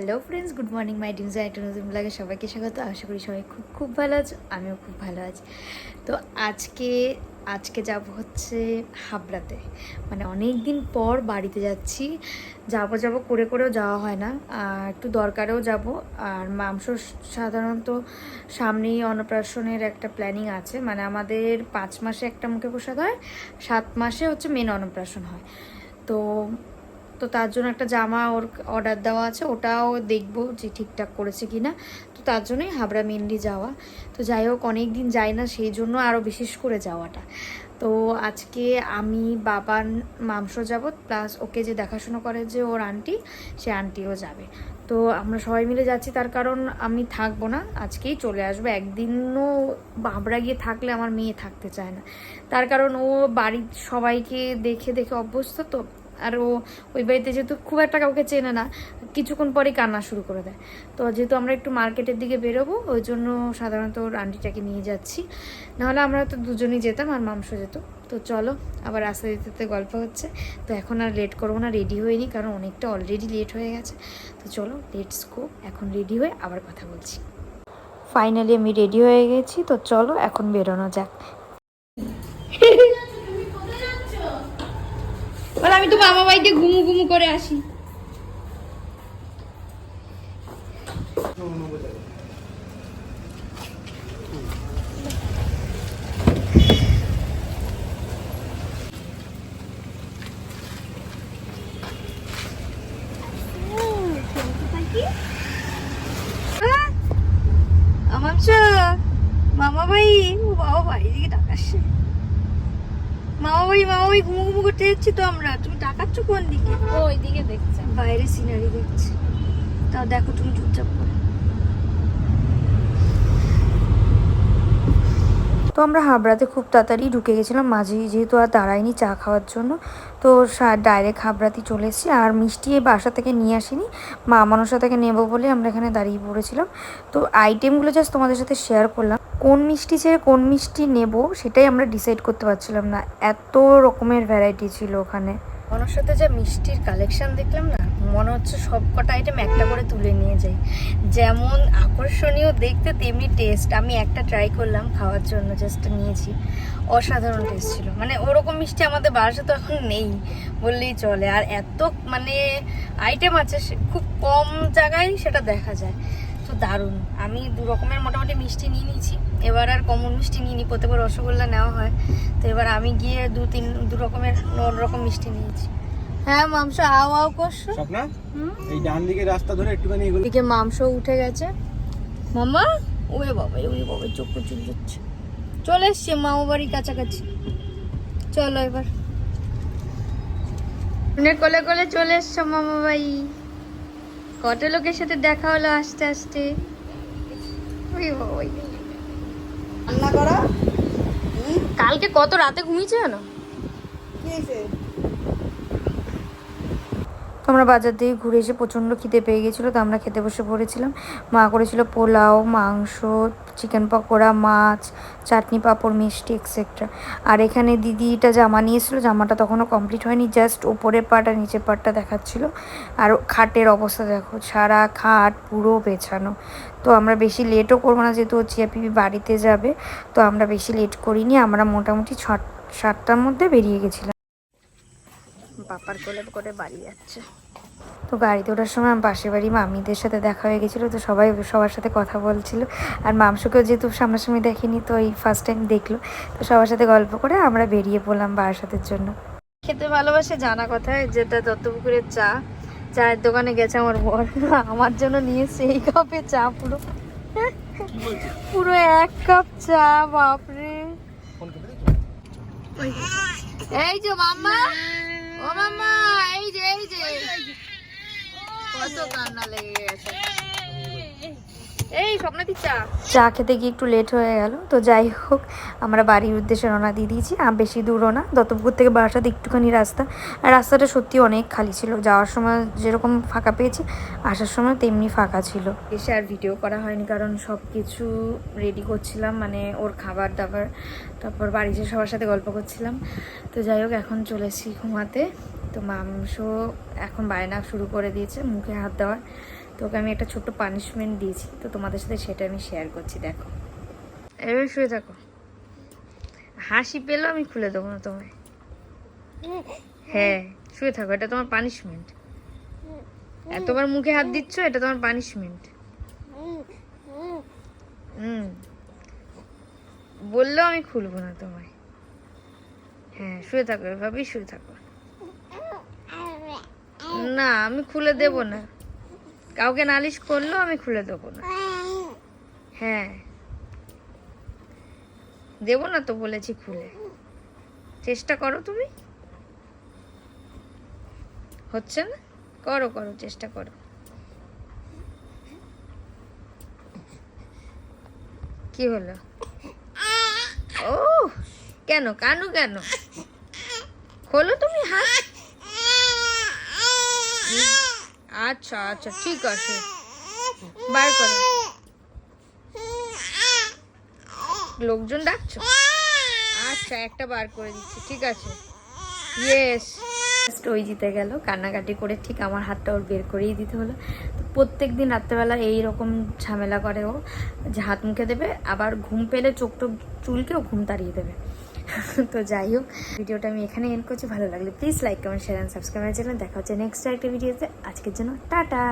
Hello friends, good morning my dims. একটা নতুন ব্লগে সবাইকে স্বাগত। আশা করি সবাই খুব খুব ভালো আছো, আমিও খুব ভালো আছি। তো আজকে যাব হচ্ছে হাবড়াতে, মানে অনেক দিন পর বাড়িতে যাচ্ছি। যাব করেও যাওয়া হয় না, আর একটু দরকারেও যাব। আর মাংস সাধারণত সামনেই অন্নপ্রাশনের একটা প্ল্যানিং আছে, মানে আমাদের 5 মাসে একটা মুখে প্রসাদ হয়, 7 মাসে হচ্ছে মেন অন্নপ্রাশন হয়। তো তো তার জন্য একটা জামা ওর অর্ডার দেওয়া আছে, ওটাও দেখবো যে ঠিকঠাক করেছে কিনা। তো তার জন্যই হাবড়া মেনলি যাওয়া। তো যাই হোক, অনেক দিন যাই না, সেই জন্য আরও বিশেষ করে যাওয়াটা। তো আজকে আমি, বাবার, মাংস যাব, প্লাস ওকে যে দেখাশুনো করে যে ওর আন্টি, সে আন্টিও যাবে। তো আমরা সবাই মিলে যাচ্ছি, তার কারণ আমি থাকবো না, আজকেই চলে আসবো। একদিনও হাবড়া গিয়ে থাকলে আমার মেয়ে থাকতে চায় না, তার কারণ ও বাড়ির সবাইকে দেখে দেখে অভ্যস্ত। তো আর ও ওই বাড়িতে যেহেতু খুব একটা কাউকে চেনে না, কিছুক্ষণ পরেই কান্না শুরু করে দেয়। তো যেহেতু আমরা একটু মার্কেটের দিকে বেরোবো, ওই জন্য সাধারণত ওর আন্টিটাকে নিয়ে যাচ্ছি। নাহলে আমরা তো দুজনেই যেতাম, আর মাংস যেত। তো চলো, আবার রাস্তা যেতে গল্প হচ্ছে। তো এখন আর লেট করবো না, রেডি হয়ে নিই, কারণ অনেকটা অলরেডি লেট হয়ে গেছে। তো চলো, লেটস গো। এখন রেডি হয়ে আবার কথা বলছি। ফাইনালি আমি রেডি হয়ে গেছি, তো চলো এখন বেরোনো যাক। বলে আমি তো মামা বাড়িতে ঘুমু ঘুমু করে আসি। আমার মামা ভাই, ও বাবা বাড়ি দিকে ডাকাচ্ছে। মামা ভাই ঘুমু ঘুমু করতে যাচ্ছি তো আমরা। তুমি ডাকাচ্ছ কোন দিকে? ওই দিকে দেখছে, বাইরে সিনারি দেখছি। তাও দেখো তুমি চুপচাপ করে। তো আমরা হাবড়াতে খুব তাড়াতাড়ি ঢুকে গেছিলাম, মাঝে যেহেতু আর দাঁড়াইনি চা খাওয়ার জন্য। তো ডাইরেক্ট হাবড়াতেই চলে এসেছি। আর মিষ্টি এই বাসা থেকে নিয়ে আসিনি, মা মনসা থেকে নেবো বলে আমরা এখানে দাঁড়িয়ে পড়েছিলাম। তো আইটেমগুলো জাস্ট তোমাদের সাথে শেয়ার করলাম। কোন মিষ্টি ছেড়ে কোন মিষ্টি নেব সেটাই আমরা ডিসাইড করতে পারছিলাম না, এত রকমের ভ্যারাইটি ছিল ওখানে। ওনার সাথে যা মিষ্টির কালেকশন দেখলাম না, মনে হচ্ছে সব কটা আইটেম একটা করে তুলে নিয়ে যাই। যেমন আকর্ষণীয় দেখতে, তেমনি টেস্ট। আমি একটা ট্রাই করলাম খাওয়ার জন্য, জাস্ট নিয়েছি। অসাধারণ টেস্ট ছিল, মানে ওরকম মিষ্টি আমাদের বাসায় তো এখন নেই বললেই চলে। আর এত মানে আইটেম আছে, খুব কম জায়গায় সেটা দেখা যায়। তো দারুণ। আমি 2 রকমের মোটামুটি মিষ্টি নিয়ে নিয়েছি, এবার আর কমন মিষ্টি নিয়ে নিই, প্রত্যেকবার রসগোল্লা নেওয়া হয়। তো এবার আমি গিয়ে 2 রকমের রকম মিষ্টি নিয়েছি। হ্যাঁ, মাংস আও করছো স্বপ্না, এই ডান দিকে রাস্তা ধরে একটুখানি এগুলো। এদিকে মাংস উঠে গেছে। মামা, ওরে বাবা চোখ চুল যাচ্ছে। চলে এসছি মামা বাড়ির কাছাকাছি। চলো এবার কোলে কোলে চলে এসছো মামা বাড়ি। কত লোকের সাথে দেখা হলো আস্তে আস্তে। রান্না করা। কালকে কত রাতে ঘুমিয়েছে জানো? তো আমরা বাজার দিয়ে ঘুরে এসে প্রচণ্ড খিদে পেয়ে গেছিলো, তো আমরা খেতে বসে পড়েছিলাম। মা করেছিল পোলাও, মাংস, চিকেন পকোড়া, মাছ, চাটনি, পাঁপড়, মিষ্টি এক্সেট্রা। আর এখানে দিদিটা জামা নিয়েছিল, জামাটা তখনও কমপ্লিট হয়নি, জাস্ট ওপরের পাট আর নিচের পাটটা দেখাচ্ছিল। আর খাটের অবস্থা দেখো, সারা খাট পুরো পেছানো। তো আমরা বেশি লেটও করবো না, যেহেতু চিয়া পিপি বাড়িতে যাবে। তো আমরা বেশি লেট করিনি, আমরা মোটামুটি 7টার মধ্যে বেরিয়ে গেছিলাম। পাপার কোলে করে বাড়ি যাচ্ছে। তো গাড়িতে ওঠার সময় আমার পাশের বাড়ি মামিদের সাথে দেখা হয়ে গেছিলো, তো সবার সাথে কথা বলছিল। আর মাংসকেও যেহেতু সামনাসামনি দেখেনি, তো এই ফার্স্ট টাইম দেখলো। তো সবার সাথে গল্প করে আমরা বেরিয়ে পড়লাম বারাসাতের জন্য। খেতে ভালোবাসে জানা কথায়, যেটা দত্তপুকুরের চায়ের দোকানে গেছে আমার বর, আমার জন্য নিয়ে সেই কাপে চা, পুরো 1 কাপ চা। বাপরে, এই যে মাম্মা, ও মাম্মা, এই যে কত কান্না লেগে গেছে। এই স্বপ্নাদি চা খেতে গিয়ে একটু লেট হয়ে গেল। তো যাই হোক, আমরা বাড়ির উদ্দেশ্যে রওনা দিয়ে দিয়েছি। আর বেশি দূরও না, দত্তপুকুর থেকে বারাসাত একটুখানি রাস্তা। আর রাস্তাটা সত্যি অনেক খালি ছিল, যাওয়ার সময় যেরকম ফাঁকা পেয়েছি, আসার সময় তেমনি ফাঁকা ছিল। এসে আর ভিডিও করা হয়নি, কারণ সব কিছু রেডি করছিলাম, মানে ওর খাবার দাবার, তারপর বাড়িতে সবার সাথে গল্প করছিলাম। তো যাই হোক, এখন চলেছি ঘুমাতে। তো মাংস এখন বায়না শুরু করে দিয়েছে মুখে হাত দেওয়ার। তো ওকে আমি একটা ছোট্ট পানিশমেন্ট দিয়েছি, তো তোমাদের সাথে সেটা আমি শেয়ার করছি। দেখো, এভাবে শুয়ে থাকো, হাসি পেলেও আমি খুলে দেবো না তোমায়। হ্যাঁ, শুয়ে থাকো, এটা তোমার পানিশমেন্ট। এতবার মুখে হাত দিচ্ছ, এটা তোমার পানিশমেন্ট। বললেও আমি খুলবো না তোমায়। হ্যাঁ, শুয়ে থাকো, এভাবেই শুয়ে থাকো। না, আমি খুলে দেব না, কাউকে নালিশ করলেও আমি খুলে দেবো না। হ্যাঁ, দেবো না তো বলেছি খুলে। চেষ্টা করো তুমি, হচ্ছে না? করো করো, চেষ্টা করো। কি হলো? ও কেন কানু কেন? খোলো তুমি হাত। আচ্ছা আচ্ছা, ঠিক আছে, বার করো। লোকজন ডাকছো? আচ্ছা, একটা বার করে দিচ্ছি, ঠিক আছে। ইয়েস, ওই জিতে গেল, কান্নাকাটি করে ঠিক আমার হাতটা ওর বের করেই দিতে হলো। তো প্রত্যেক দিন রাত্রেবেলা এইরকম ঝামেলা করে ও, যে হাত মুখে দেবে, আবার ঘুম পেলে চোখ টোক চুলকেও ঘুম তাড়িয়ে দেবে। তো যাই হোক, ভিডিওটা আমি এখানে এন্ড করছি। ভালো লাগলে please like, comment, share and subscribe আমার চ্যানেল। দেখা হচ্ছে নেক্সট একটা ভিডিওতে। আজকের জন্য টাটা।